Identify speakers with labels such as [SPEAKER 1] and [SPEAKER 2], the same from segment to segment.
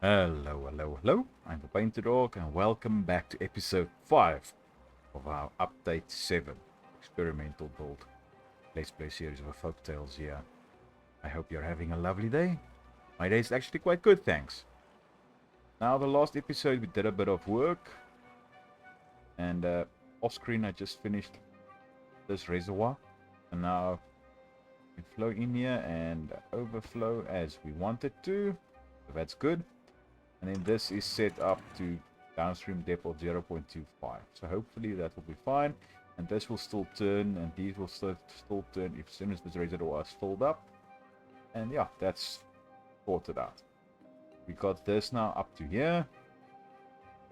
[SPEAKER 1] Hello, hello, hello. I'm the PaintedDog, and welcome back to episode 5 of our update 7 experimental build Let's Play series of folk tales here. I hope you're having a lovely day. My day is actually quite good, thanks. Now, the last episode we did a bit of work, and off screen I just finished this reservoir, and now we flow in here and overflow as we want it to, so that's good. And then this is set up to downstream depth of 0.25. So hopefully that will be fine. And this will still turn, and these will still turn as soon as this reservoir is filled up. And yeah, that's sorted out. We got this now up to here.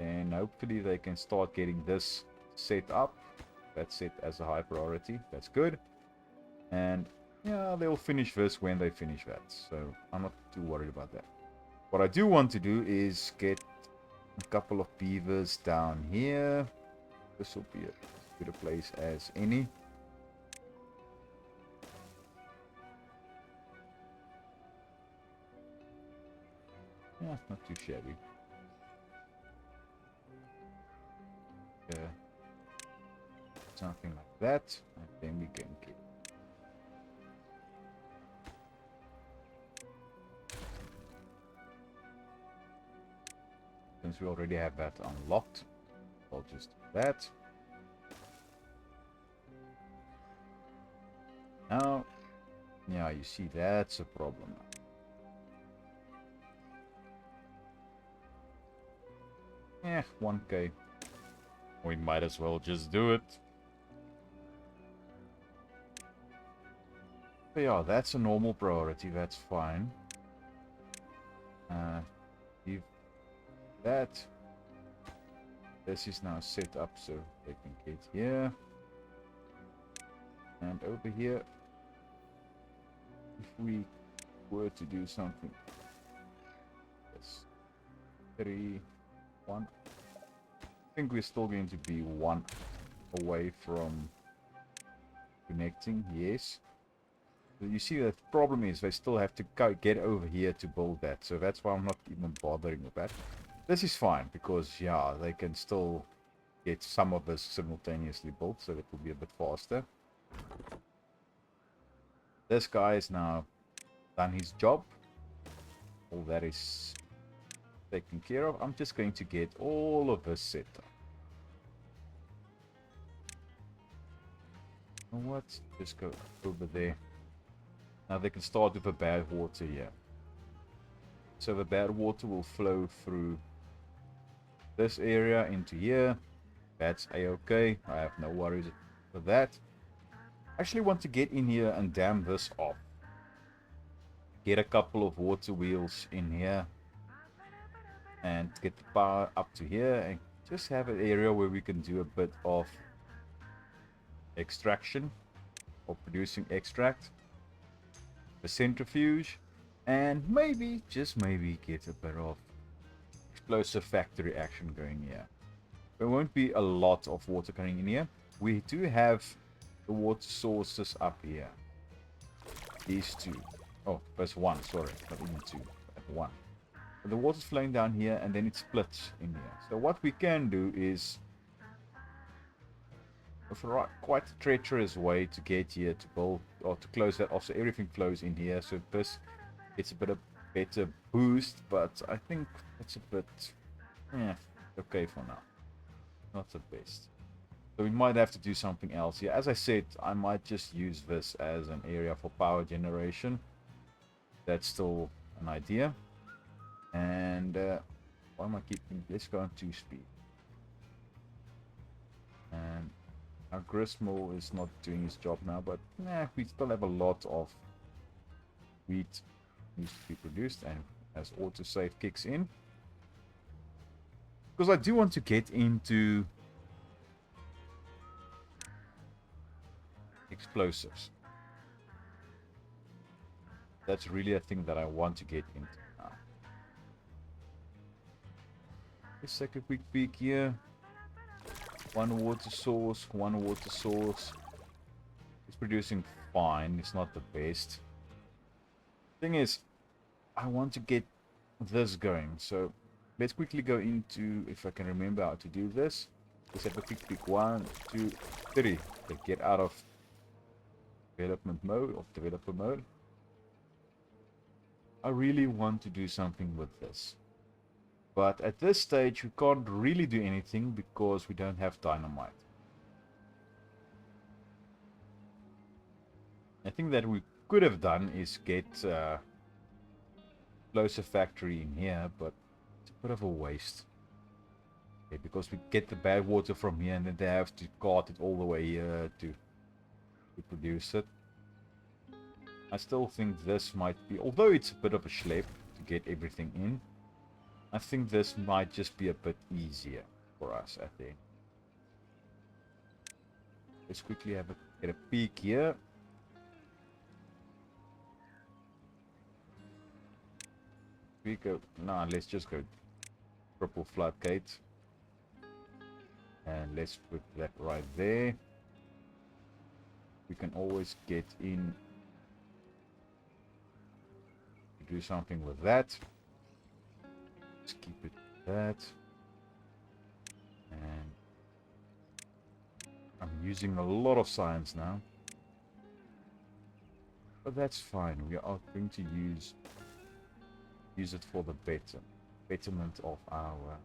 [SPEAKER 1] And hopefully they can start getting this set up. That's set as a high priority. That's good. And yeah, they'll finish this when they finish that. So I'm not too worried about that. What I do want to do is get a couple of beavers down here. This will be as good a place as any. Yeah, not too shabby. Yeah, something like that, and then we can get. Since we already have that unlocked, I'll just do that. Now, yeah, you see that's a problem. Eh, 1k. We might as well just do it. But yeah, that's a normal priority, that's fine. Leave that. This is now set up so they can get here. And over here, if we were to do something, yes, 3, 1. I think we're still going to be 1 away from connecting, yes. But you see, the problem is they still have to get over here to build that, so that's why I'm not even bothering with that. This is fine because, yeah, they can still get some of this simultaneously built, so it will be a bit faster. This guy is now done his job. All that is taken care of. I'm just going to get all of this set up. You know what? Just go over there. Now they can start with the bad water here. So the bad water will flow through this area into here. That's a-okay. I have no worries with that. I actually want to get in here and dam this off. Get a couple of water wheels in here. And get the power up to here. And just have an area where we can do a bit of extraction. Or producing extract. The centrifuge. And maybe, just maybe, get a bit of explosive factory action going here. There won't be a lot of water coming in here. We do have the water sources up here. These two. Oh, there's one, sorry. Not even two. But one. But the water's flowing down here and then it splits in here. So what we can do is, with a quite a treacherous way to get here to build, or to close that off so everything flows in here. So this gets a bit of better boost, but I think it's a bit, okay for now. Not the best. So we might have to do something else here. As I said, I might just use this as an area for power generation. That's still an idea. And why am I keeping? Let's go on 2-speed. And our grist mill is not doing his job now, but we still have a lot of wheat needs to be produced, and as autosave kicks in, because I do want to get into explosives. That's really a thing that I want to get into now. Let's take a quick peek here. One water source, one water source. It's producing fine. It's not the best. Thing is, I want to get this going. So let's quickly go into, if I can remember how to do this. Let's have a quick pick. 1, 2, 3. Okay, get out of development mode, of developer mode. I really want to do something with this. But at this stage, we can't really do anything because we don't have dynamite. I think that we could have done is get closer factory in here, but it's a bit of a waste. Okay, because we get the bad water from here and then they have to cart it all the way here to produce it. I still think this might be, although it's a bit of a schlep to get everything in, I think this might just be a bit easier for us at the end. Let's quickly get a peek here. We go, nah, let's just go triple floodgate. And let's put that right there. We can always get in to do something with that. Let's keep it that. And I'm using a lot of science now. But that's fine. We are going to use it for the betterment of our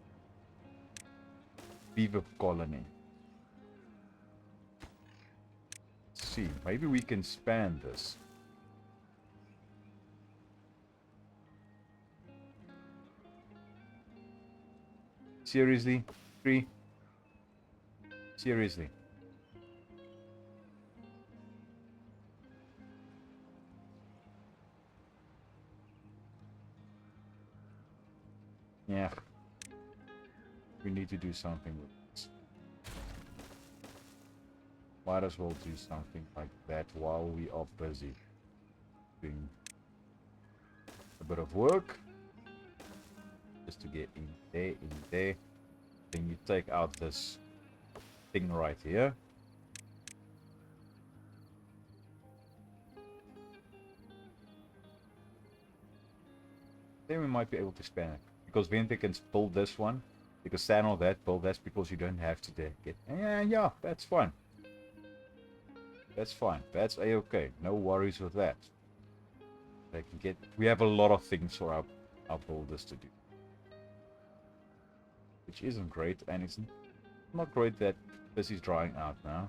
[SPEAKER 1] beaver colony. Let's see, maybe we can span this. Seriously? 3? Seriously? Yeah. We need to do something with this. Might as well do something like that while we are busy doing a bit of work. Just to get in there. Then you take out this thing right here. Then we might be able to span it. Because then they can build this one. They can stand on that, build that's because you don't have to get. Yeah, that's fine. That's fine. That's a-okay. No worries with that. They can get. We have a lot of things for our builders to do. Which isn't great, and it's not great that this is drying out now.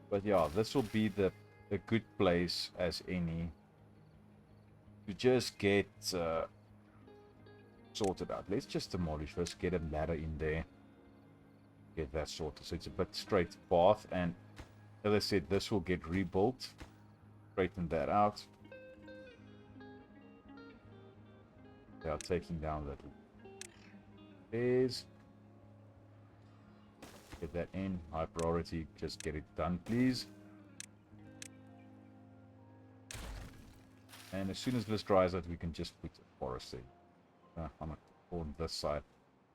[SPEAKER 1] But yeah, this will be a good place as any to just get sorted out. Let's just demolish first, get a ladder in there, get that sorted so it's a bit straight path, and as I said, this will get rebuilt. Straighten that out. They are taking down that stairs. Get that in. High priority. Just get it done, please. And as soon as this dries out, we can just put a forest in. On this side.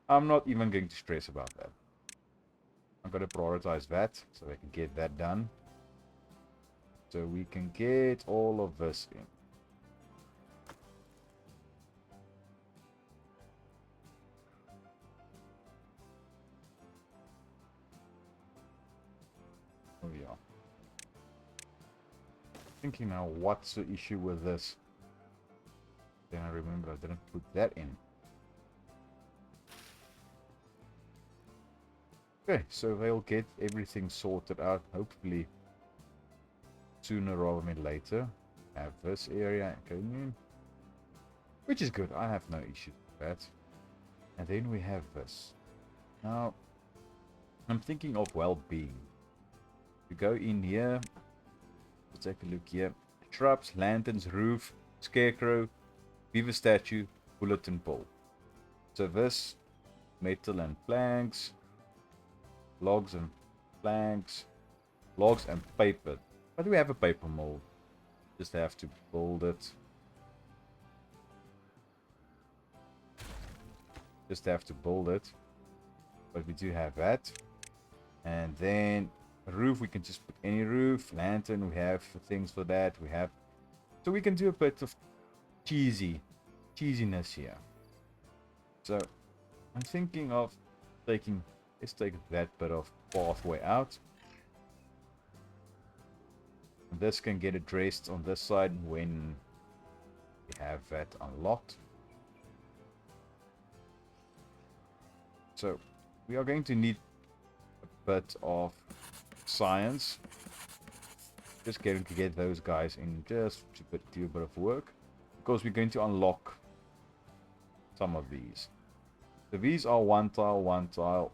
[SPEAKER 1] I'm not even going to stress about that. I'm going to prioritize that so I can get that done. So we can get all of this in. Oh yeah. Thinking now, what's the issue with this? Then I remember I didn't put that in. Okay, so they'll get everything sorted out, hopefully sooner rather than later. Have this area going in, which is good. I have no issues with that. And then we have this. Now, I'm thinking of well-being. You go in here, let's take a look here. Shrubs, lanterns, roof, scarecrow, beaver statue, bulletin pole. So this, metal and planks, logs and planks, logs and paper. But we have a paper mold. Just have to build it. Just have to build it. But we do have that. And then a roof, we can just put any roof. Lantern, we have things for that. We have, so we can do a bit of cheesy cheesiness here. So I'm thinking of taking, let's take that bit of pathway out. And this can get addressed on this side when we have that unlocked. So we are going to need a bit of science. Just going to get those guys in just to do a bit of work. Because we're going to unlock some of these. So these are one tile, one tile.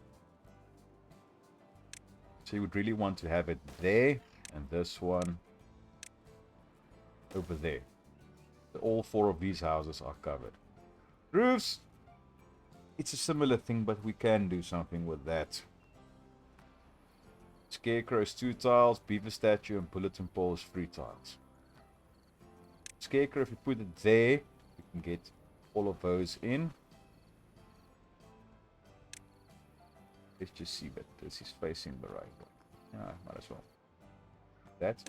[SPEAKER 1] So you would really want to have it there. And this one over there. So all 4 of these houses are covered. Roofs! It's a similar thing, but we can do something with that. Scarecrow's 2 tiles, beaver statue, and bulletin pole is 3 tiles. Scarecrow, if you put it there, you can get all of those in. Let's just see that this is facing the right way. Yeah, might as well. That.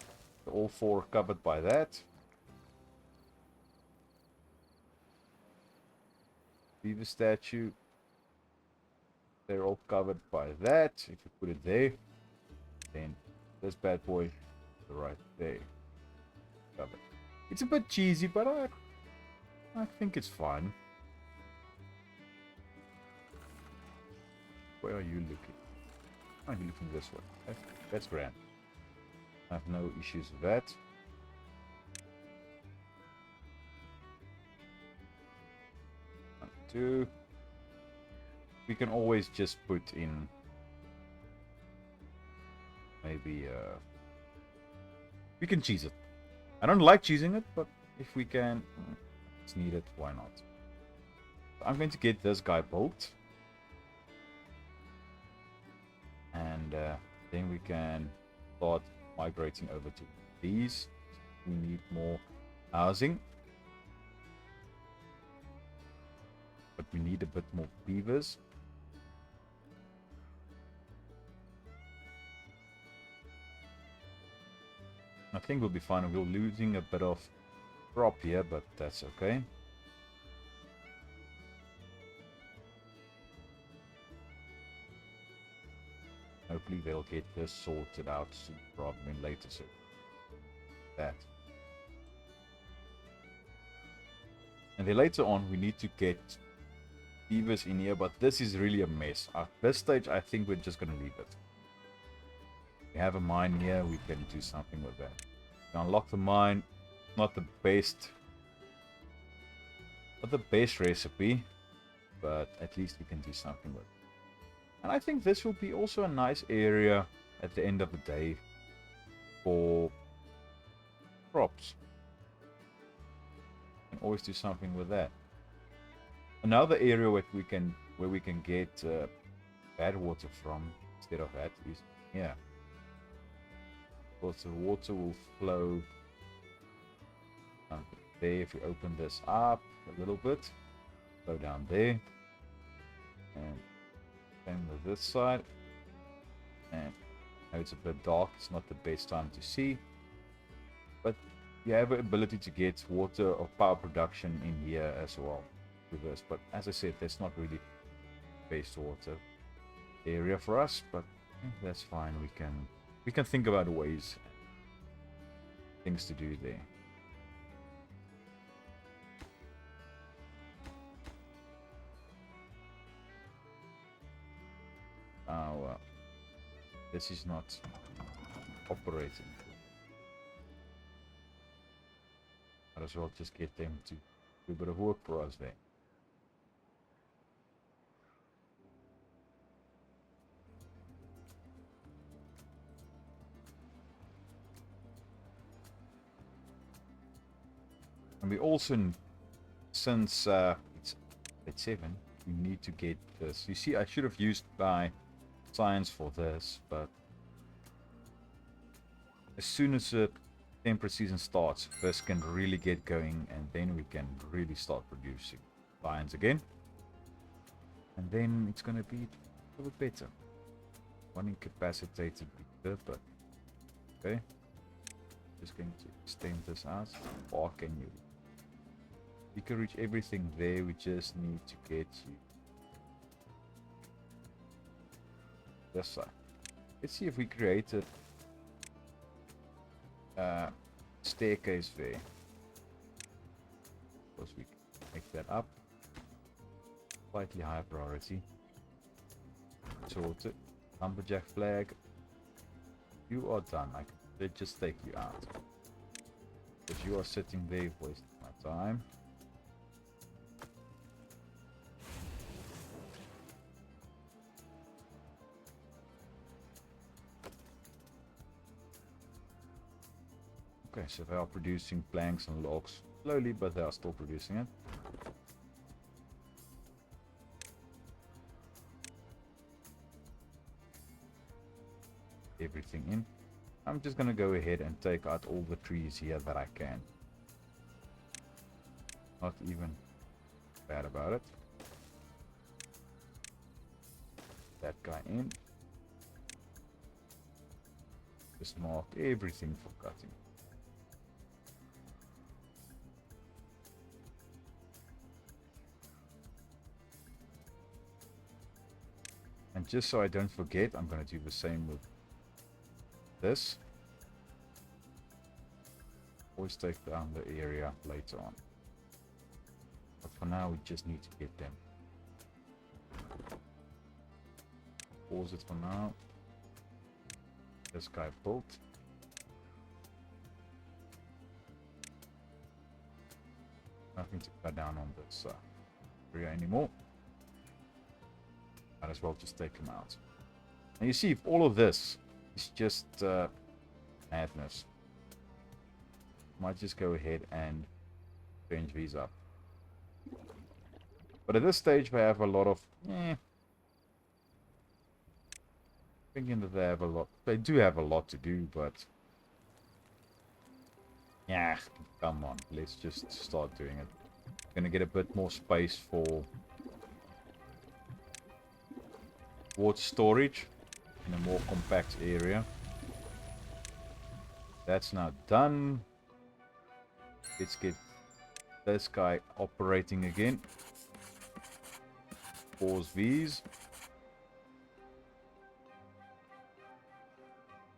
[SPEAKER 1] So all 4 covered by that. Beaver statue. They're all covered by that. If you put it there, then this bad boy right there. Covered. It's a bit cheesy, but I think it's fine. Where are you looking? Oh, you're looking this way. That's grand. I have no issues with that. One, 2. We can always just put in maybe we can cheese it. I don't like cheesing it, but if we can, it's needed, why not? I'm going to get this guy built. And then we can start migrating over to these. We need more housing. But we need a bit more beavers. I think we'll be fine. We're losing a bit of crop here, but that's okay. Hopefully they'll get this sorted out soon rather than later. So that. And then later on we need to get beavers in here, but this is really a mess. At this stage I think we're just going to leave it. We have a mine here, we can do something with that. We unlock the mine. Not the best recipe, but at least we can do something with it. And I think this will be also a nice area at the end of the day for crops. We can always do something with that. Another area where we can get badwater from instead of that is here. Because the water will flow there. If we open this up a little bit, go down there, and same with this side. And now it's a bit dark, it's not the best time to see, but you have the ability to get water or power production in here as well with this. But as I said, that's not really best water area for us, but that's fine. We can think about ways, things to do there. Well, this is not operating. Might as well just get them to do a bit of work for us there. And we also, since it's at 7, we need to get this. You see, I should have used my science for this, but as soon as the temperate season starts, this can really get going, and then we can really start producing lions again. And then it's going to be a little bit better. One incapacitated beaver, but okay. Just going to extend this out. Or can you? You can reach everything there. We just need to get you this side. Let's see if we created a staircase there. Of course, we can make that up. Slightly higher priority. Sorted. Lumberjack flag. You are done. I can just take you out. If you are sitting there wasting my time. Okay, so they are producing planks and logs slowly, but they are still producing it. Everything in. I'm just gonna go ahead and take out all the trees here that I can. Not even bad about it. That guy in. Just mark everything for cutting. And just so I don't forget, I'm going to do the same with this. Always take down the area later on. But for now, we just need to get them. Pause it for now. This guy built. Nothing to cut down on this area anymore. Might as well just take them out. And you see, if all of this is just madness, might just go ahead and change these up. But at this stage, we have a lot of thinking that they have a lot. They do have a lot to do, but yeah, come on, let's just start doing it. Gonna get a bit more space for water storage in a more compact area. That's now done. Let's get this guy operating again. Pause these.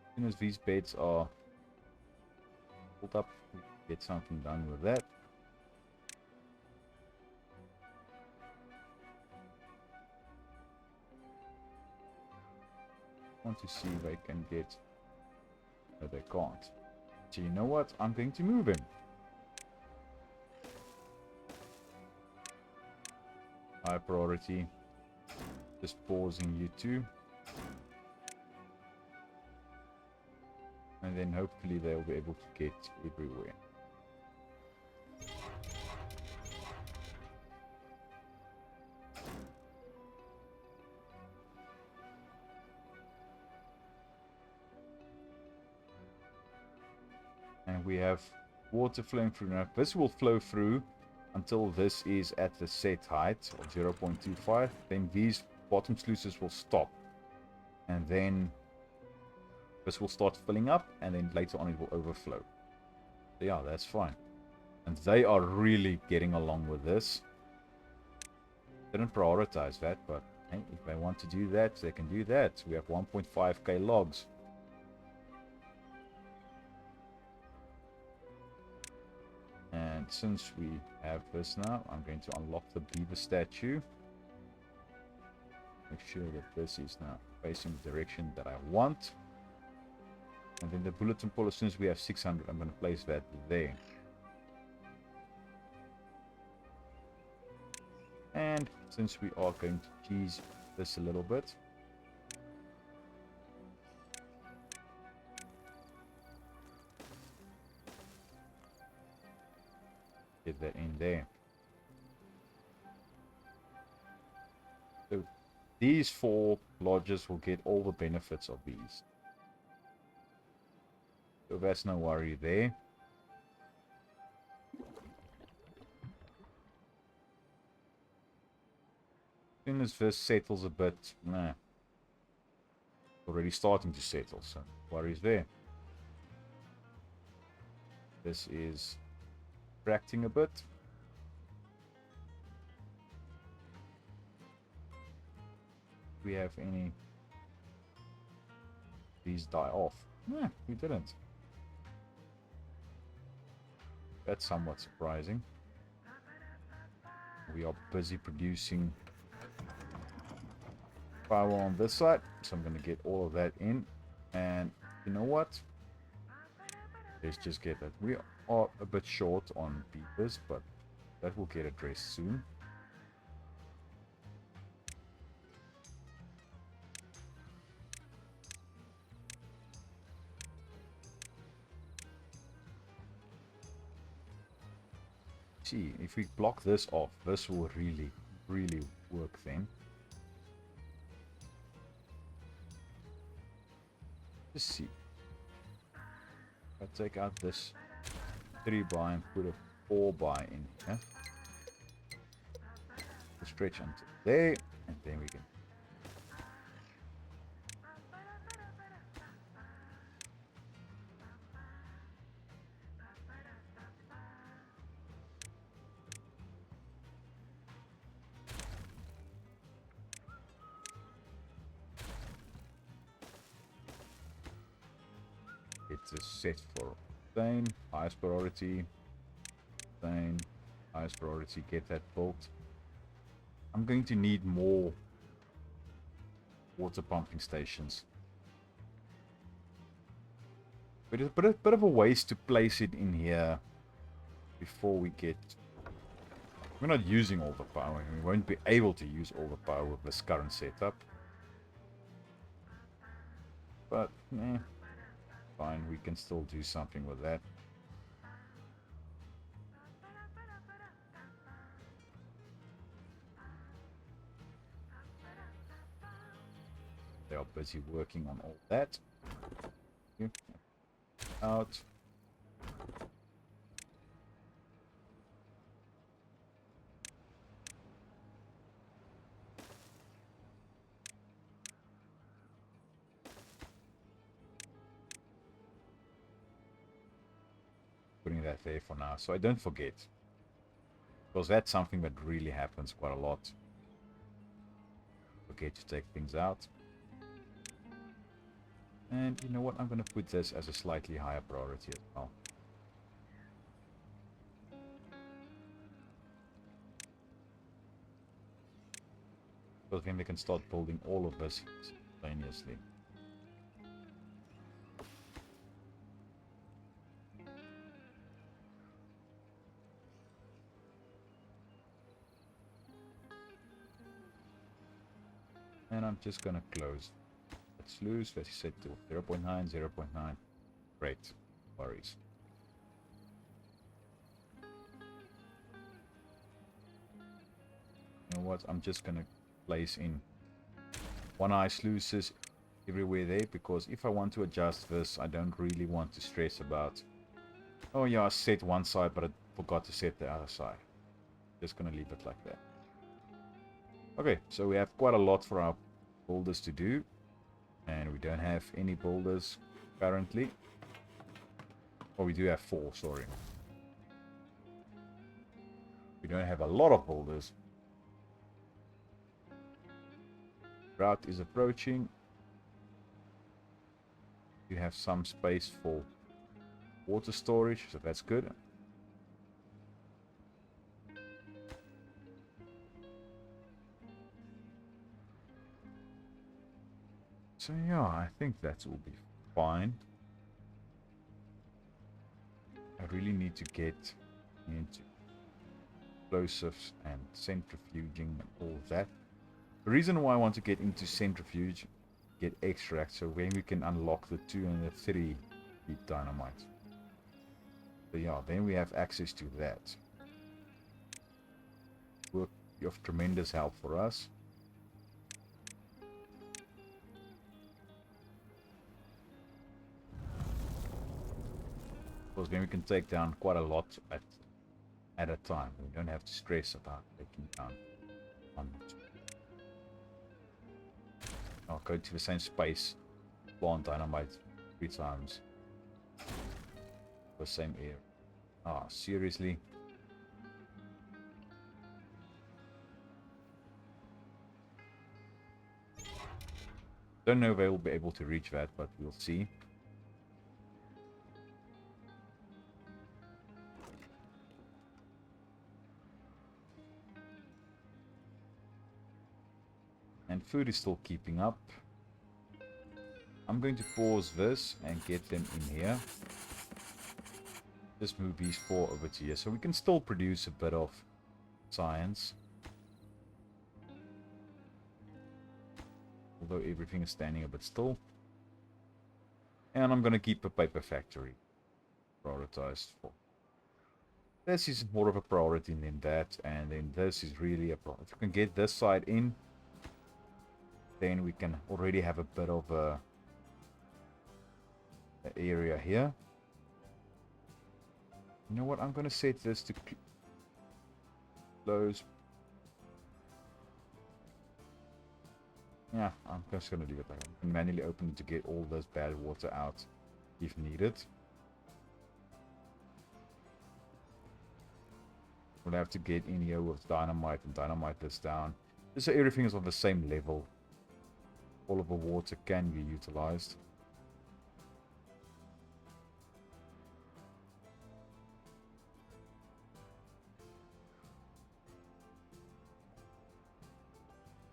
[SPEAKER 1] As soon as these beds are pulled up, we get something done with that. Want to see if I can get, but I can't. So you know what? I'm going to move him. High priority. Just pausing you two. And then hopefully they'll be able to get everywhere. And we have water flowing through now. This will flow through until this is at the set height of 0.25. Then these bottom sluices will stop. And then this will start filling up, and then later on it will overflow. So yeah, that's fine. And they are really getting along with this. Didn't prioritize that, but hey, if they want to do that, they can do that. We have 1.5k logs. And since we have this now, I'm going to unlock the beaver statue. Make sure that this is now facing the direction that I want. And then the bulletin pole, as soon as we have 600, I'm going to place that there. And since we are going to cheese this a little bit, get that in there. So these 4 lodges will get all the benefits of these. So that's no worry there. As soon as this settles a bit, already starting to settle, so worries there. This is retracting a bit. we have any... These die off. Yeah, we didn't. That's somewhat surprising. We are busy producing power on this side, so I'm going to get all of that in. And you know what? Let's just get that. We are a bit short on beavers, but that will get addressed soon. See, if we block this off, this will really work then. Just see. If I take out this 3 by and put a 4 by in here. We'll stretch until there, and then we can. It's a set for Thane, highest priority. Thane, highest priority, get that built. I'm going to need more water pumping stations. But it's a bit of a waste to place it in here before we get... We're not using all the power. We won't be able to use all the power with this current setup. But, fine, we can still do something with that. They are busy working on all that. Out. Putting that there for now, so I don't forget. Because that's something that really happens quite a lot. Forget to take things out. And you know what? I'm going to put this as a slightly higher priority as well. Because then we can start building all of this simultaneously. And I'm just going to close. Let's lose, let's set to 0.9, 0.9. Great. Worries. You know what? I'm just going to place in 1 eye sluices everywhere there, because if I want to adjust this, I don't really want to stress about, oh yeah, I set one side but I forgot to set the other side. Just going to leave it like that. Okay, so we have quite a lot for our boulders to do. And we don't have any boulders currently. Oh, we do have 4, sorry. We don't have a lot of boulders. Drought is approaching. You have some space for water storage, so that's good. So yeah, I think that will be fine. I really need to get into explosives and centrifuging and all of that. The reason why I want to get into centrifuge, get extract, so when we can unlock the 2 and the 3 deep dynamite. So yeah, then we have access to that. Will be of tremendous help for us. Because then we can take down quite a lot at a time. We don't have to stress about taking down one. I'll go to the same space, plant dynamite 3 times. The same area. Ah, seriously? Don't know if I will be able to reach that, but we'll see. And food is still keeping up. I'm going to pause this and get them in here. Just move these 4 over to here, so we can still produce a bit of science. Although everything is standing a bit still. And I'm going to keep a paper factory prioritized for. This is more of a priority than that, and then this is really a priority. If we can get this side in, then we can already have a bit of a area here. You know what? I'm going to set this to close. Yeah, I'm just going to leave it like that. I can manually open it to get all this bad water out if needed. We'll have to get in here with dynamite and dynamite this down. Just so everything is on the same level. All of the water can be utilized.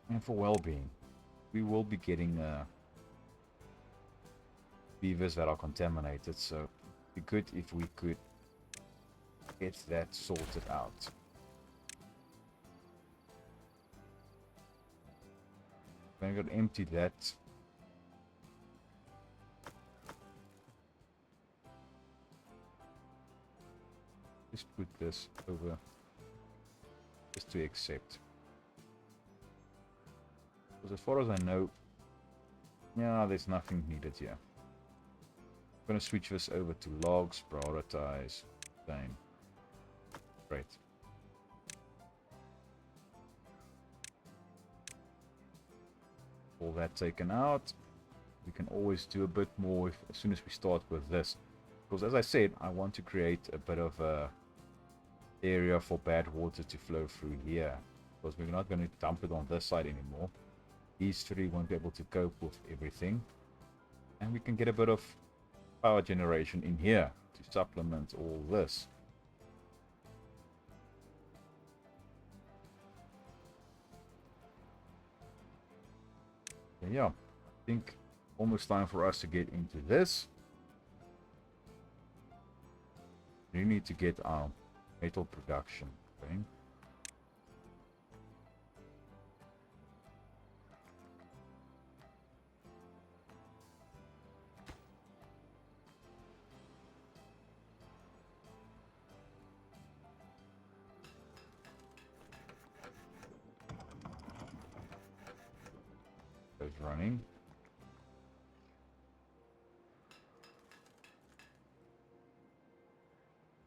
[SPEAKER 1] And for well-being, we will be getting beavers that are contaminated, so it'd be good if we could get that sorted out. I'm going to empty that. Just put this over just to accept. Because as far as I know, yeah, there's nothing needed here. I'm going to switch this over to logs, prioritize, same. Great. All that taken out. We can always do a bit more as soon as we start with this. Because as I said, I want to create a bit of a area for bad water to flow through here. Because we're not going to dump it on this side anymore. These 3 won't be able to cope with everything. And we can get a bit of power generation in here to supplement all this. Yeah, I think almost time for us to get into this. We need to get our metal production going. Running.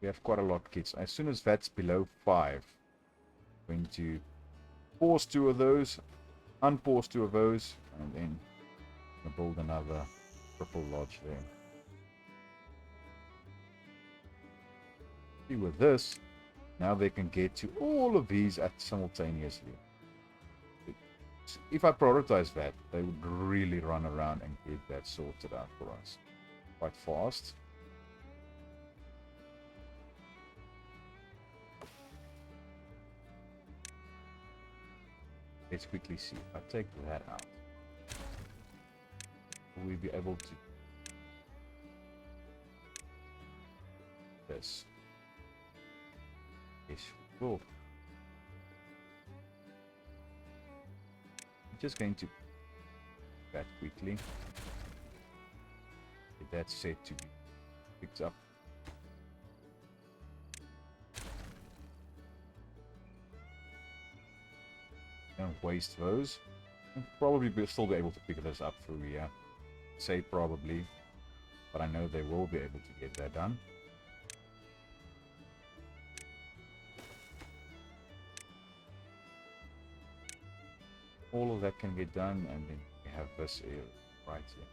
[SPEAKER 1] We have quite a lot, kids. As soon as that's below 5, I'm going to pause 2 of those, unpause 2 of those, and then build another triple lodge there. See, with this, now they can get to all of these simultaneously. If I prioritize that, they would really run around and get that sorted out for us quite fast. Let's quickly see. If I take that out, will we be able to this? Yes, we will. Just going to that quickly. Get that set to be picked up. Don't waste those. And probably we'll still be able to pick this up through here. Say probably, but I know they will be able to get that done. All of that can get done, and then we have this area right here.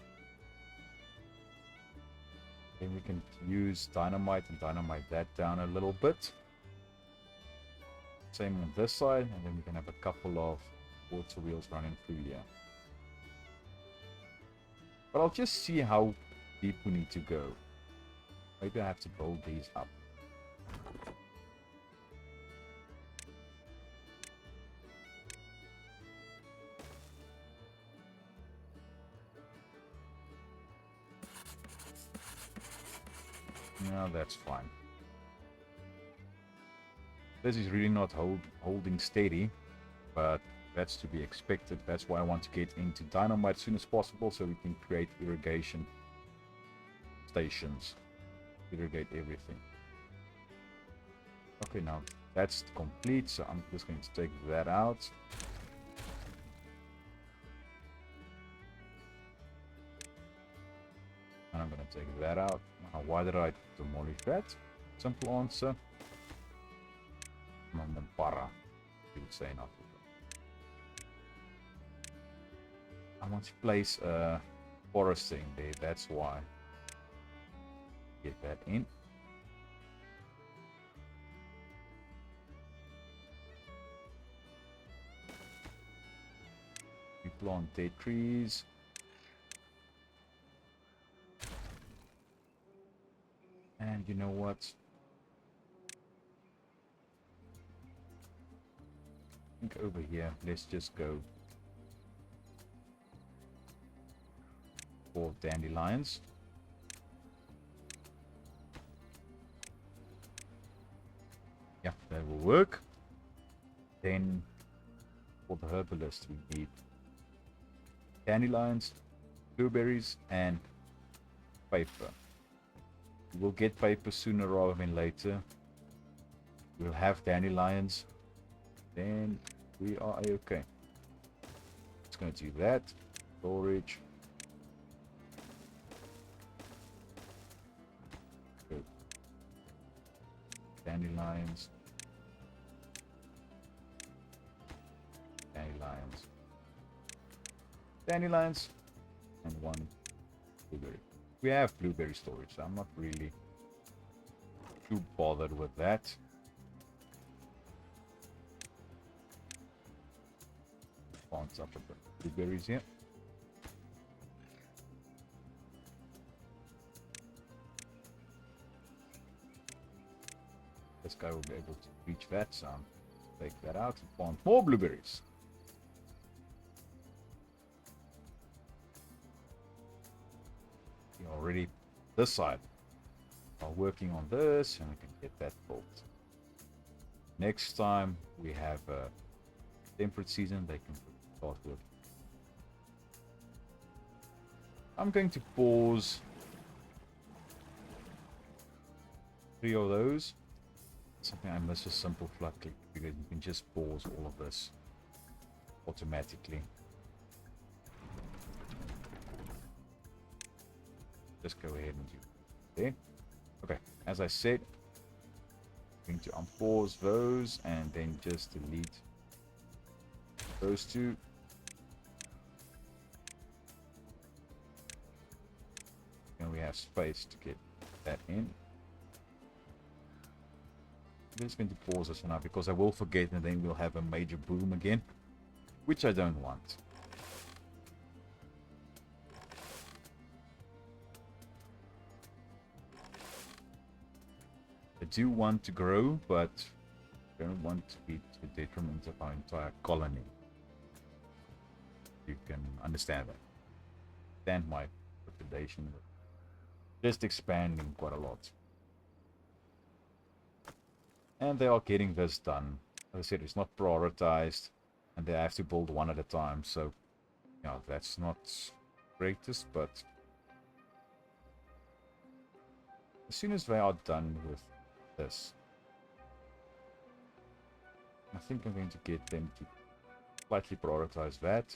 [SPEAKER 1] Then we can use dynamite and dynamite that down a little bit. Same on this side, and then we can have a couple of water wheels running through here. But I'll just see how deep we need to go. Maybe I have to build these up. No, that's fine. This is really not holding steady, but that's to be expected. That's why I want to get into dynamite as soon as possible so we can create irrigation stations. Irrigate everything. Okay, now that's complete, so I'm just going to take that out. And I'm going to take that out. Now, why did I demolish that? Simple answer. Mampara, you would say in Africa. I want to place a forest thing there, that's why. Get that in. We plant dead trees. And you know what? I think over here, let's just go for dandelions. Yeah, that will work. Then for the herbalist, we need dandelions, blueberries, and paper. We'll get paper sooner rather than later. We'll have dandelions. Then we are okay. It's going to do that. Storage. Good. Dandelions. Dandelions. Dandelions. And one blueberry. We have blueberry storage, so I'm not really too bothered with that. Plant up the blueberries here. This guy will be able to reach that, so I'll take that out and plant more blueberries. Already this side are working on this, and we can get that built. Next time we have a temperate season, they can start working. I'm going to pause 3 of those. Something I miss is simple flood click, because you can just pause all of this automatically. Just go ahead and do it there. Okay, as I said, I'm going to unpause those and then just delete those two. And we have space to get that in. I'm just going to pause this for now because I will forget and then we'll have a major boom again, which I don't want. I do want to grow, but I don't want to be to the detriment of our entire colony. You can understand that. Stand my population just expanding quite a lot. And they are getting this done. As I said, it's not prioritized, and they have to build one at a time. So, you know, that's not greatest, but as soon as they are done with this, I think I'm going to get them to slightly prioritize that.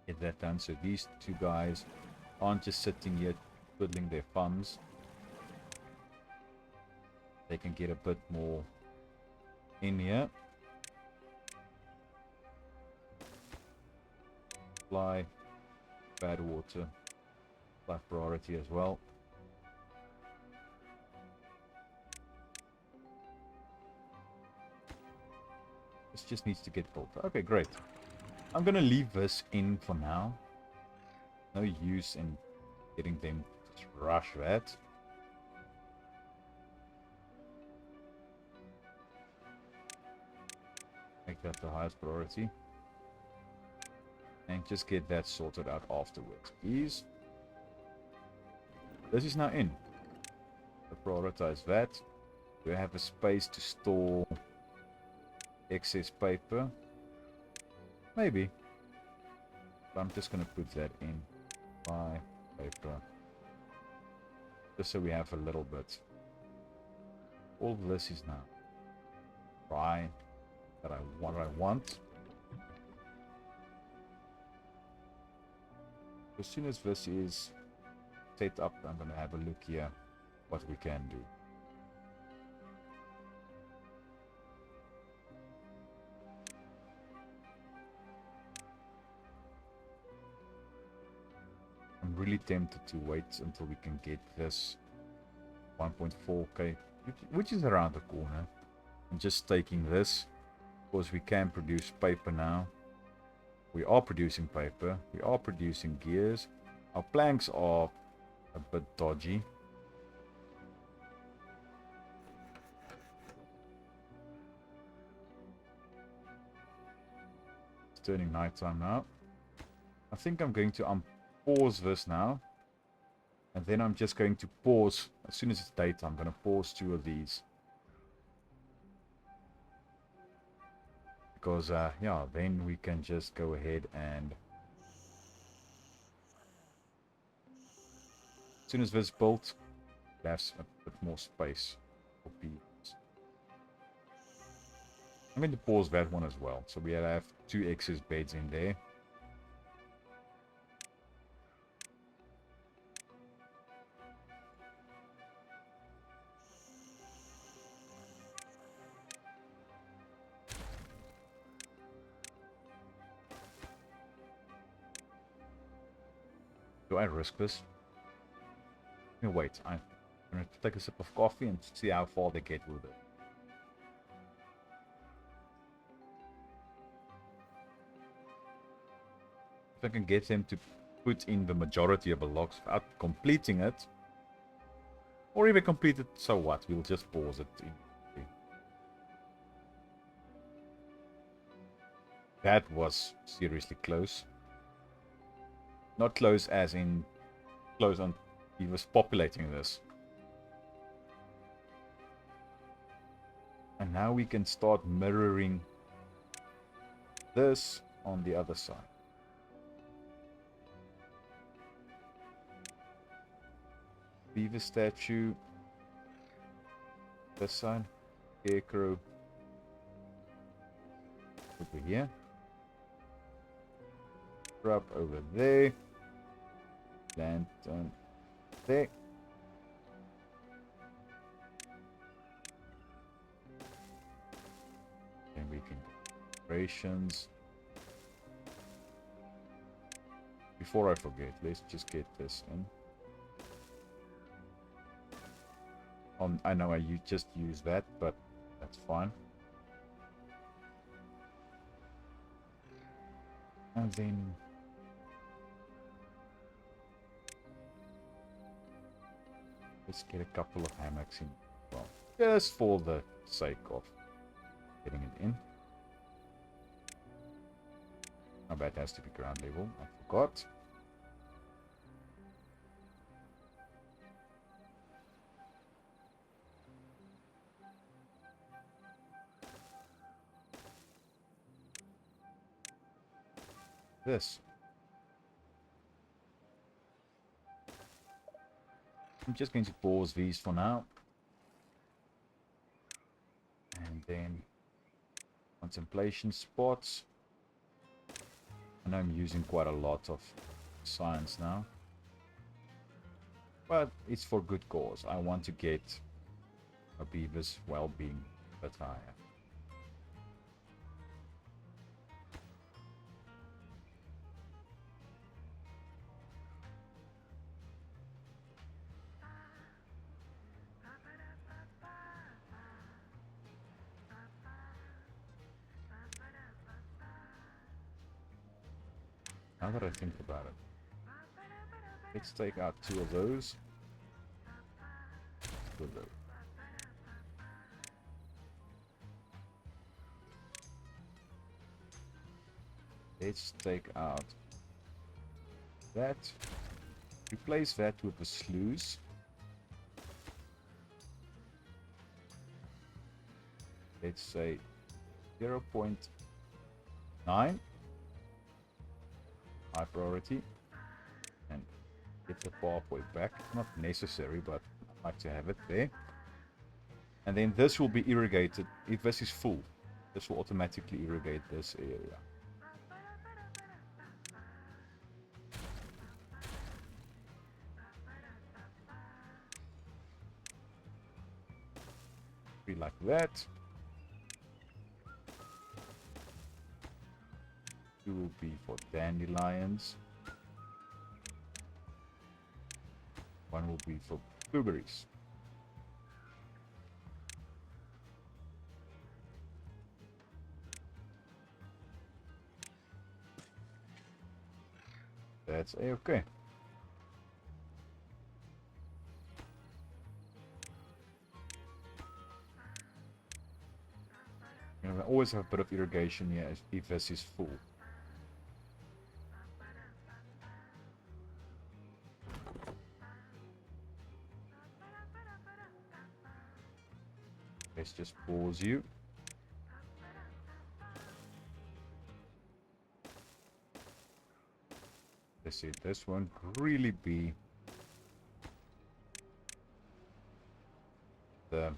[SPEAKER 1] Get that done so these two guys aren't just sitting here twiddling their thumbs. They can get a bit more in here. Supply, badwater, supply priority as well. This just needs to get built. Okay, great. I'm gonna leave this in for now. No use in getting them to rush that. Make that the highest priority. And just get that sorted out afterwards, please. This is now in. So prioritize that. Do I have a space to store excess paper? Maybe. But I'm just going to put that in. Buy paper. Just so we have a little bit. All of this is now dry. What I want. As soon as this is set up, I'm going to have a look here what we can do. I'm really tempted to wait until we can get this 1.4k, which is around the corner. I'm just taking this because we can produce paper now. We are producing paper. We are producing gears. Our planks are a bit dodgy. It's turning nighttime now. I think I'm going to unpause this now. And then I'm just going to pause. As soon as it's daytime, I'm going to pause 2 of these. Because, yeah, then we can just go ahead and... As soon as this is built, it has a bit more space for beavers. I'm going to pause that one as well. So we have 2 excess beds in there. Do I risk this? No, wait, I'm going to take a sip of coffee and see how far they get with it. If I can get them to put in the majority of the logs without completing it, or even complete it, so what? We'll just pause it. That was seriously close. Not close as in close on he was populating this. And now we can start mirroring this on the other side. Beaver statue. This side. Scarecrow. Over here. Shrub over there. Lantern there. Then we can do operations. Before I forget, let's just get this in. I know I just use that, but that's fine. And then let's get a couple of hammocks in. Well, just for the sake of getting it in. I bet it has to be ground level. I forgot. This. I'm just going to pause these for now. And then contemplation spots. I know I'm using quite a lot of science now. But it's for good cause. I want to get a beaver's well-being a bit higher. Now that I think about it, Let's take out 2 of those. 2 of those. Let's take out that. Replace that with a sluice. Let's say 0.9. High priority. And get the pathway back. Not necessary, but I like to have it there. And then this will be irrigated. If this is full, this will automatically irrigate this area. Like that. 2 will be for dandelions. 1 will be for blueberries. That's a-okay. I always have a bit of irrigation here if this is full. Let's just pause you. Let's see, this won't really be the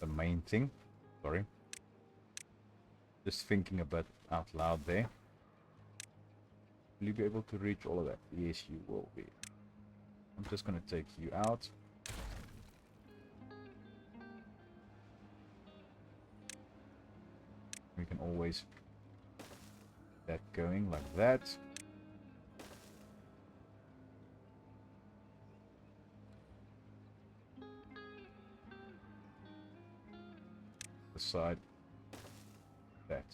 [SPEAKER 1] main thing. Sorry. Just thinking a bit out loud there. Will you be able to reach all of that? Yes, you will be. I'm just going to take you out. We can always get that going like that. The side that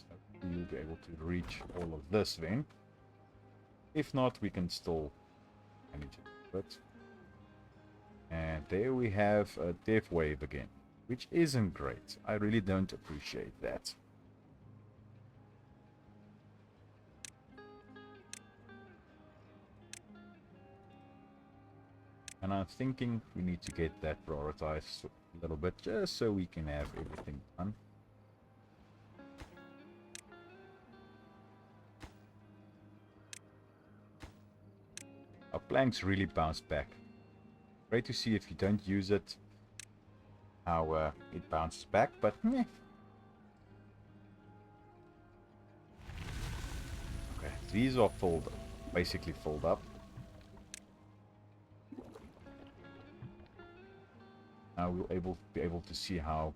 [SPEAKER 1] you'll be able to reach all of this then. If not, we can still manage it a bit. And there we have a death wave again, which isn't great. I really don't appreciate that. And I'm thinking we need to get that prioritized a little bit, just so we can have everything done. Our planks really bounce back. Great to see if you don't use it, how it bounces back, but meh. Okay, these are filled, basically filled up. Now we'll be able to see how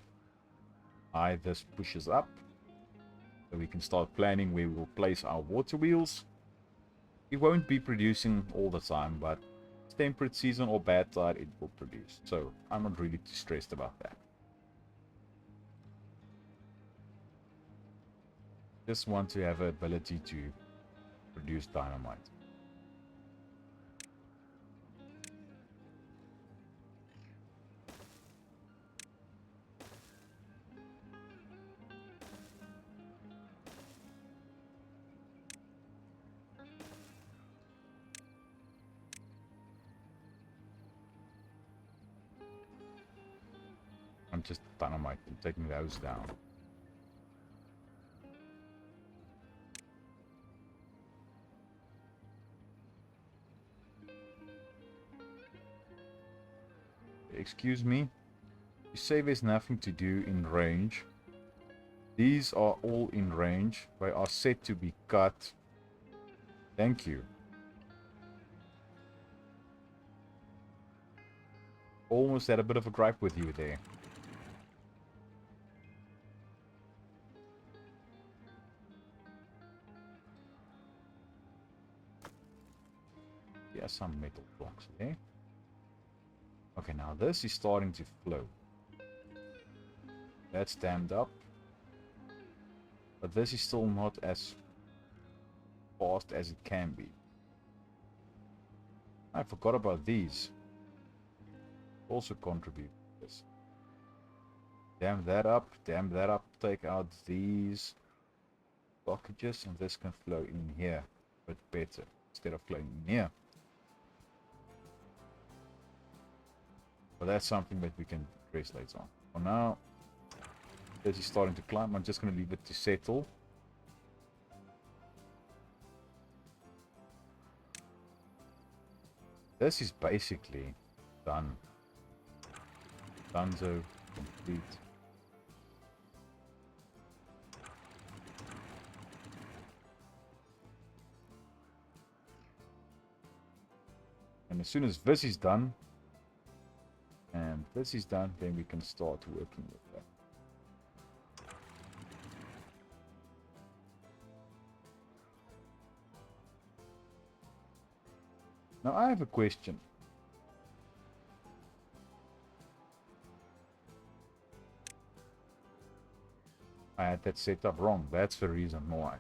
[SPEAKER 1] high this pushes up. So we can start planning where we will place our water wheels. It won't be producing all the time, but temperate season or bad tide, it will produce. So I'm not really too stressed about that. Just want to have the ability to produce dynamite. I'm just dynamite and taking those down. Excuse me? You say there's nothing to do in range. These are all in range. They are set to be cut. Thank you. Almost had a bit of a gripe with you there. Yeah, some metal blocks there. Okay, now this is starting to flow. That's dammed up. But this is still not as fast as it can be. I forgot about these. Also contribute to this. Dam that up, take out these blockages, and this can flow in here a bit better instead of flowing in here. But that's something that we can address later on. For now, this is starting to climb. I'm just going to leave it to settle. This is basically done. Dunzo complete. And as soon as this is done, and this is done, then we can start working with that. Now I have a question. I had that set up wrong. That's the reason why.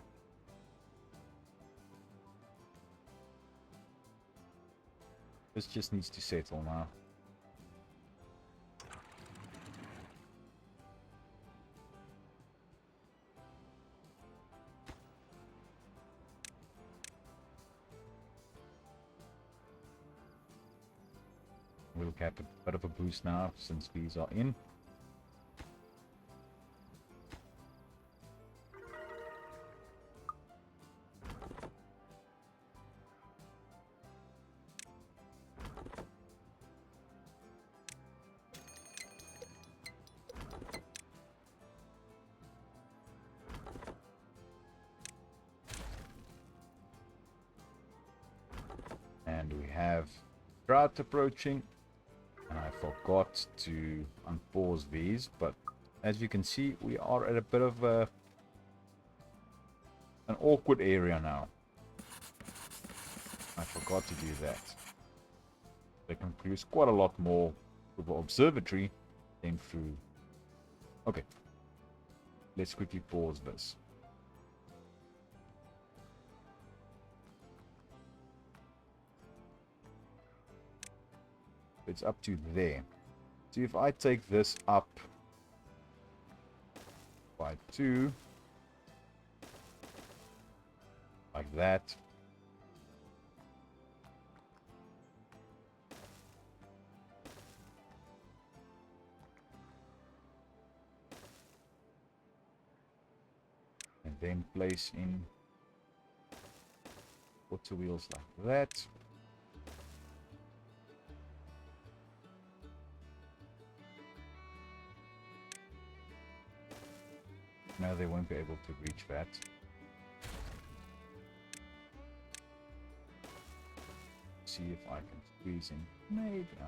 [SPEAKER 1] This just needs to settle now. We'll get a bit of a boost now since these are in. And we have drought approaching. And I forgot to unpause these, but as you can see, we are at a bit of an awkward area now. I forgot to do that. They can produce quite a lot more with the observatory than through. Okay, let's quickly pause this. It's up to there. So if I take this up by 2, like that, and then place in water wheels like that. Now they won't be able to reach that. See if I can squeeze in. Maybe. Oh.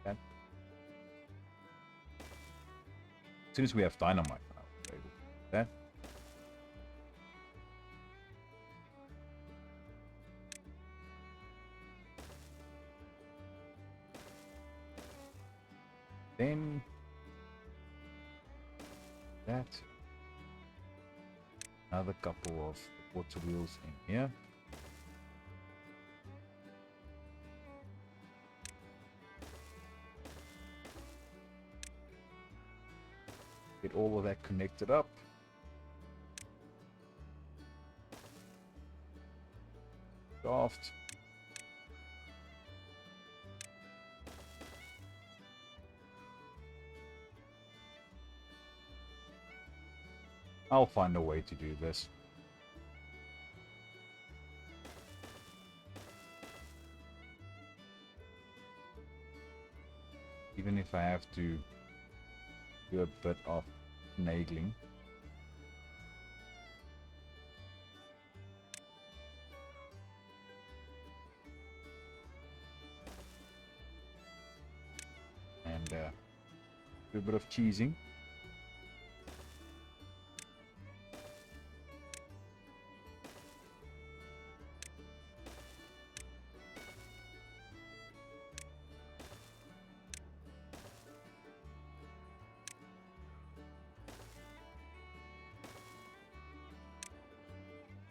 [SPEAKER 1] That. As soon as we have dynamite, I'll be able to do that. Then that. Another couple of water wheels in here. Get all of that connected up. Shaft. I'll find a way to do this. Even if I have to do a bit of finagling. And do a bit of cheesing.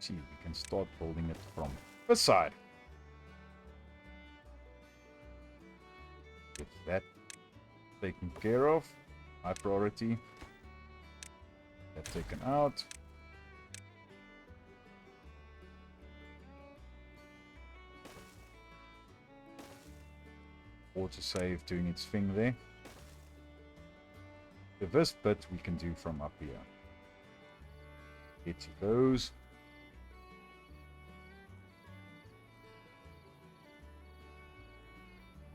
[SPEAKER 1] see, we can start building it from this side. Get that taken care of. High priority. That taken out. Water save doing its thing there. This bit we can do from up here. Get to those.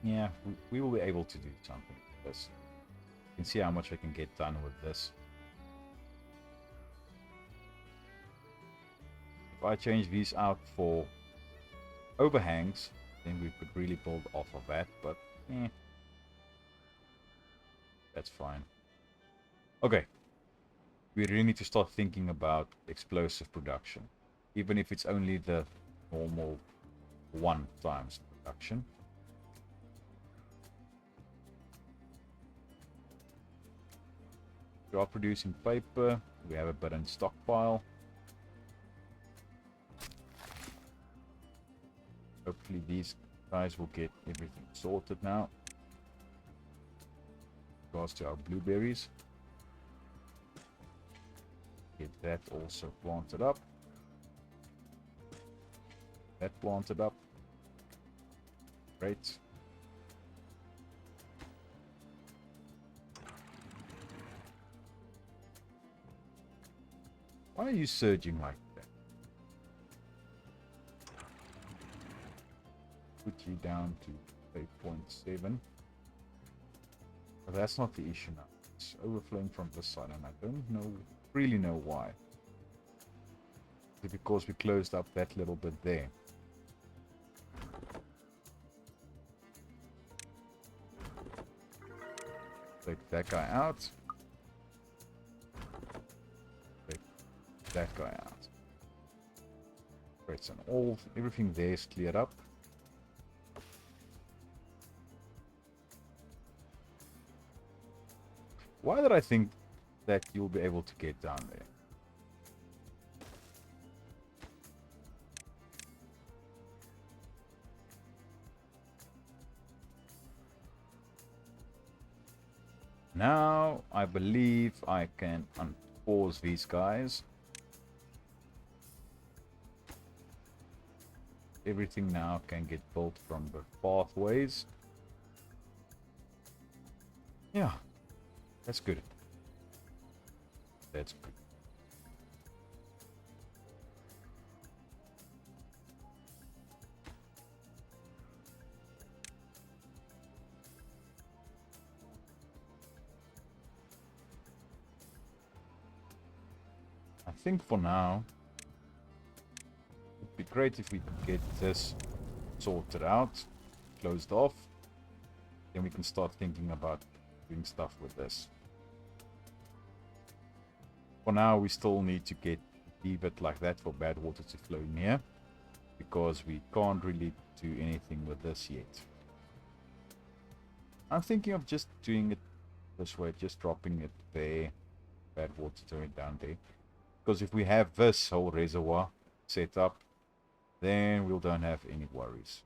[SPEAKER 1] Yeah, we will be able to do something with this. You can see how much I can get done with this. If I change these out for overhangs, then we could really build off of that, but that's fine. Okay, we really need to start thinking about explosive production, even if it's only the normal 1 times production. We are producing paper, we have a bit in stockpile. Hopefully these guys will get everything sorted now. Regards to our blueberries. Get that also planted up. That planted up. Great. Why are you surging like that? Put you down to 8.7. But that's not the issue now. It's overflowing from this side and I don't really know why. Is it because we closed up that little bit there? Take that guy out. Take that guy out. Great, so everything there is cleared up. Why did I think that you'll be able to get down there? Now, I believe I can unpause these guys. Everything now can get built from the pathways. Yeah, that's good. That's good. I think for now, it'd be great if we could get this sorted out, closed off. Then we can start thinking about doing stuff with this. For now, we still need to leave it like that for bad water to flow in here, because we can't really do anything with this yet. I'm thinking of just doing it this way, just dropping it there, bad water going down there. Because if we have this whole reservoir set up, then we don't have any worries.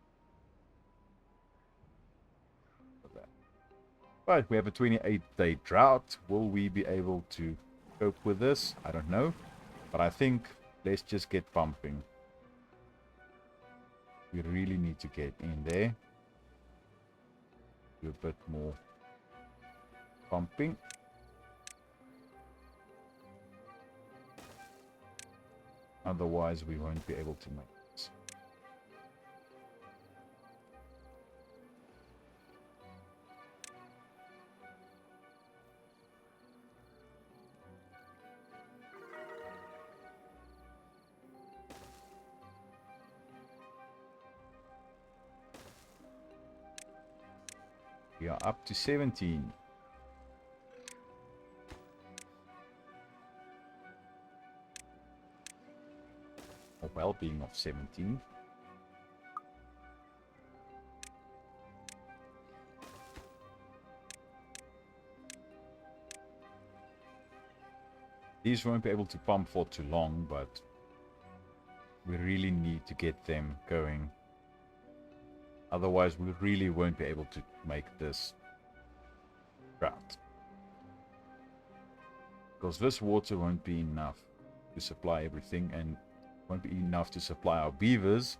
[SPEAKER 1] But we have a 28-day drought. Will we be able to cope with this? I don't know. But I think let's just get pumping. We really need to get in there. Do a bit more pumping. Otherwise, we won't be able to make this. We are up to 17. A well-being of 17. These won't be able to pump for too long, but We really need to get them going. Otherwise, we really won't be able to make this route. Because this water won't be enough to supply everything, and won't be enough to supply our beavers.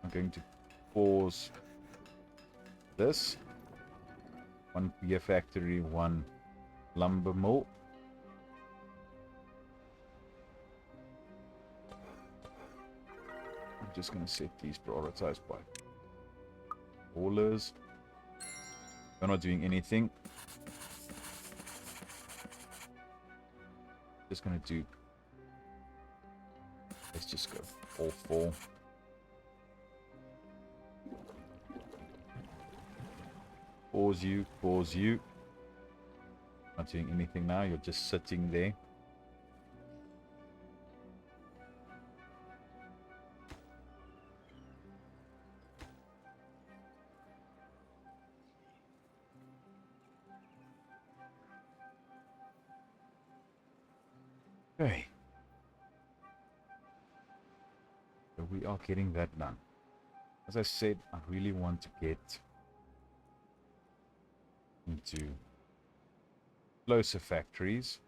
[SPEAKER 1] I'm going to pause this. One beer factory, one lumber mill. I'm just going to set these prioritized by haulers. We're not doing anything. Just going to do... Let's just go all four. Pause you, pause you. Not doing anything now, you're just sitting there. Okay. So we are getting that done. As I said, I really want to get into closer factories.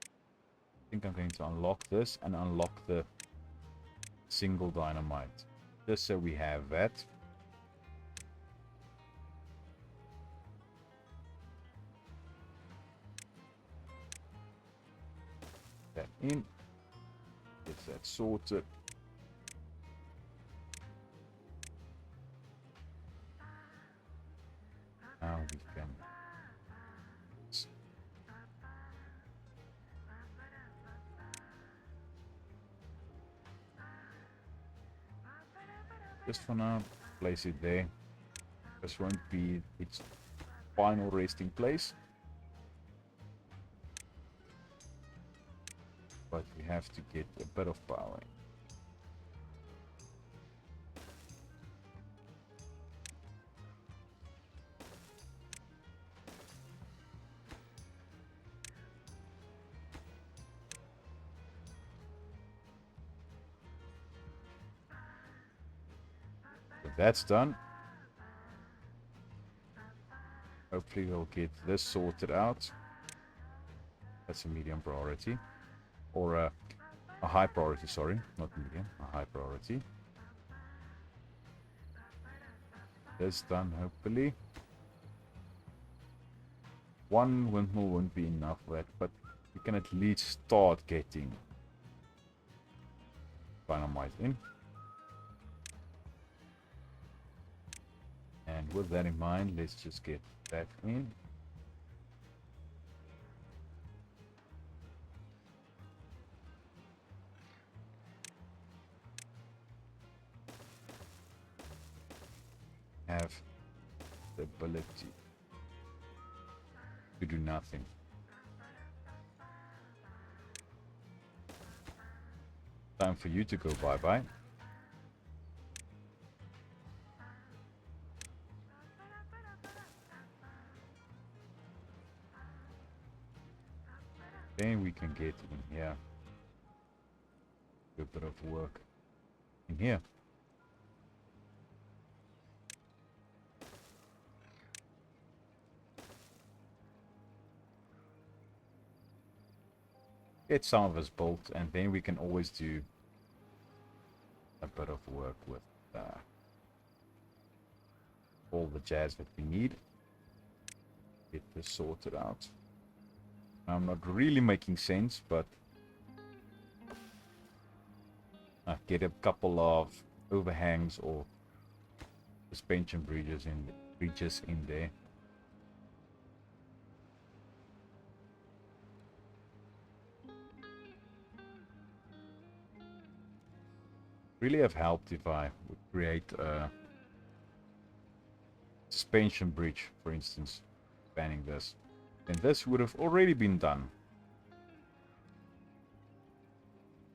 [SPEAKER 1] I think I'm going to unlock this and unlock the single dynamite. Just so we have that. That in. Get that sorted. Now we can just for now place it there. This won't be its final resting place, but we have to get a bit of power. That's done. Hopefully we'll get this sorted out. That's a medium priority. Or a high priority, sorry. Not medium, a high priority. This done, hopefully. One windmill won't be enough for that, but we can at least start getting dynamite in. And with that in mind, let's just get that in. Have the ability to do nothing. Time for you to go bye-bye. Then we can get in here. Do a bit of work in here. Get some of us built, and then we can always do a bit of work with all the jazz that we need. Get this sorted out. I'm not really making sense, but get a couple of overhangs or suspension bridges in there. Really have helped if I would create a suspension bridge, for instance, spanning this. And this would have already been done.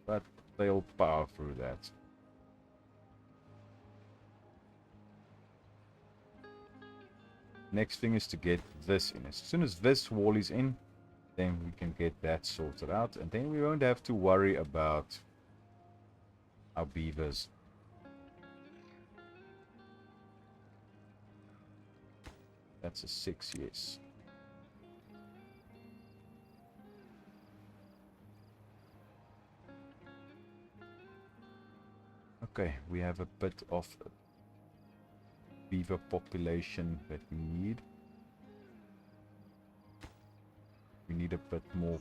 [SPEAKER 1] But they'll power through that. Next thing is to get this in. As soon as this wall is in, Then we can get that sorted out, and then we won't have to worry about our beavers. That's a 6, yes. Okay, we have a bit of beaver population that we need. We need a bit more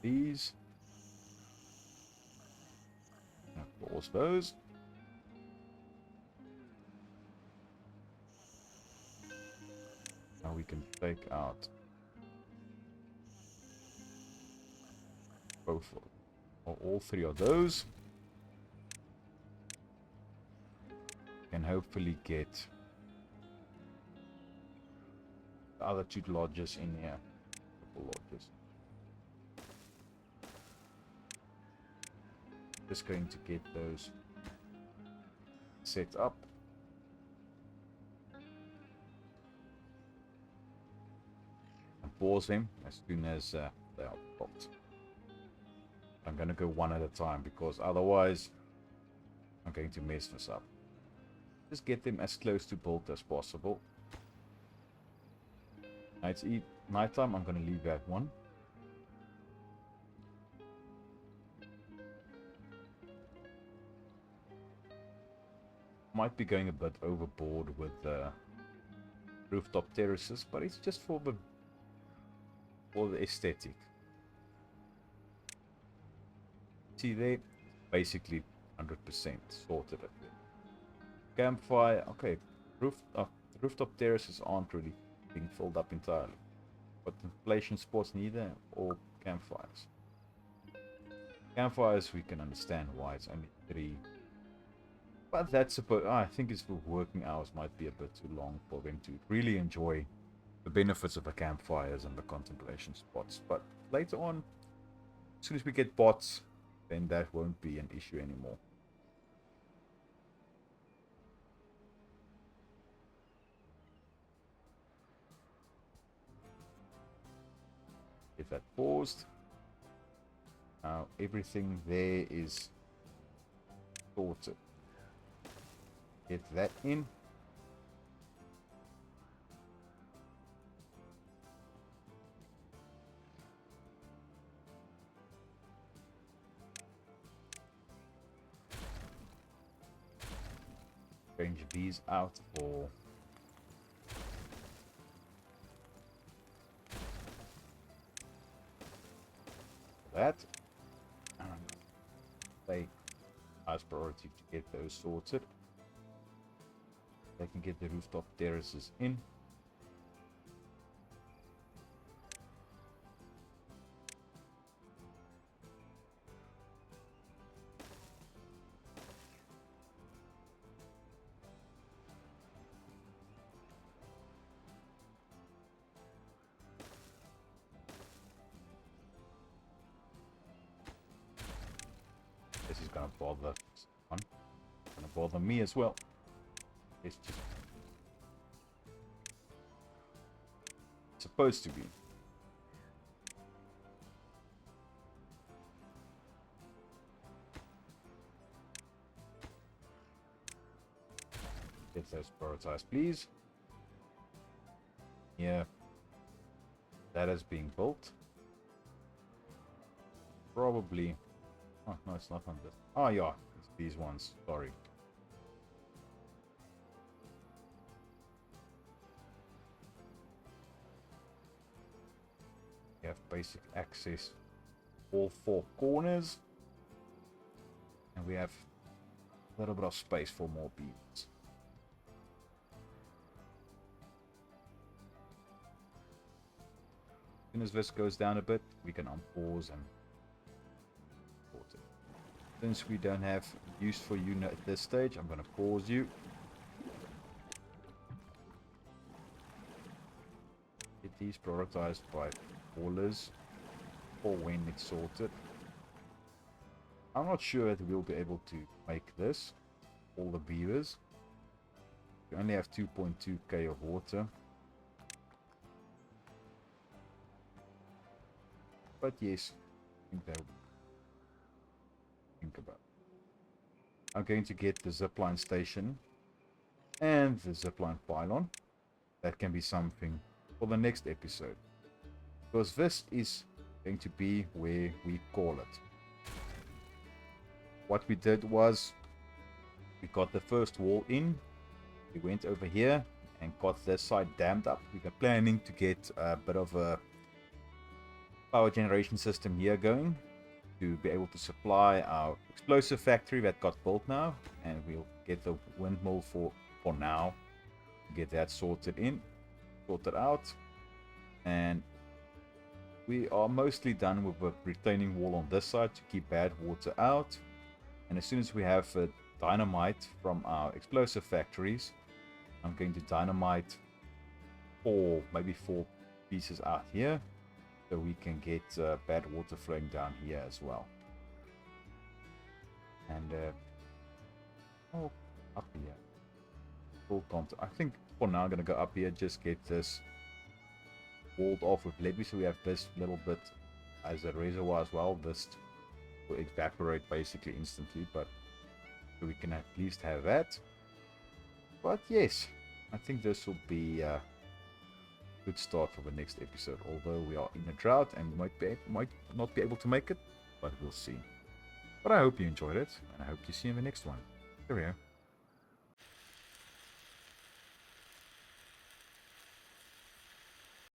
[SPEAKER 1] these. Pause those. Now we can take out both or all 3 of those. And hopefully get the other 2 lodges in here. Couple lodges. Just going to get those set up. And pause them as soon as they are popped. I'm going to go one at a time because otherwise I'm going to mess this up. Just get them as close to built as possible. Now it's nighttime. I'm going to leave that one. Might be going a bit overboard with the rooftop terraces, but it's just for the aesthetic. See there, basically 100% sorted it. Campfire, okay. Rooftop terraces aren't really being filled up entirely, but inflation spots neither, or campfires. Campfires we can understand why it's only 3. But that's supposed. I think it's for working hours might be a bit too long for them to really enjoy the benefits of the campfires and the contemplation spots. But later on, as soon as we get bots, then that won't be an issue anymore. Get that paused. Now everything there is sorted. Get that in. Change these out for that. Say as priority to get those sorted. They can get the rooftop terraces in. This is gonna bother someone. Gonna bother me as well. It's just supposed to be. Get those prioritized, please. Yeah, that is being built. Probably. Oh no, it's not on this. Oh yeah, it's these ones. Sorry. We have basic access all 4 corners, and we have a little bit of space for more beavers. As soon as this goes down a bit, we can unpause and port it. Since we don't have use for you at this stage, I'm going to pause you. Get these prioritized by callers for when it's sorted. I'm not sure that we'll be able to make this, all the beavers. We only have 2.2k of water. But yes, I think they'll think about it. I'm going to get the zipline station and the zipline pylon. That can be something for the next episode, because this is going to be where we call it. What we did was we got the first wall in, we went over here and got this side dammed up. We were planning to get a bit of a power generation system here going to be able to supply our explosive factory that got built now, and we'll get the windmill for now, get that sorted out, and we are mostly done with the retaining wall on this side to keep bad water out. And as soon as we have dynamite from our explosive factories, I'm going to dynamite maybe four pieces out here, so we can get bad water flowing down here as well. And up here, full contour. I think for now I'm gonna go up here, just get this walled off with levee, so we have this little bit as a reservoir as well. This will evaporate basically instantly, but so we can at least have that. But yes, I think this will be a good start for the next episode, although we are in a drought and might not be able to make it, but we'll see. But I hope you enjoyed it, and I hope to see you in the next one. Cheerio.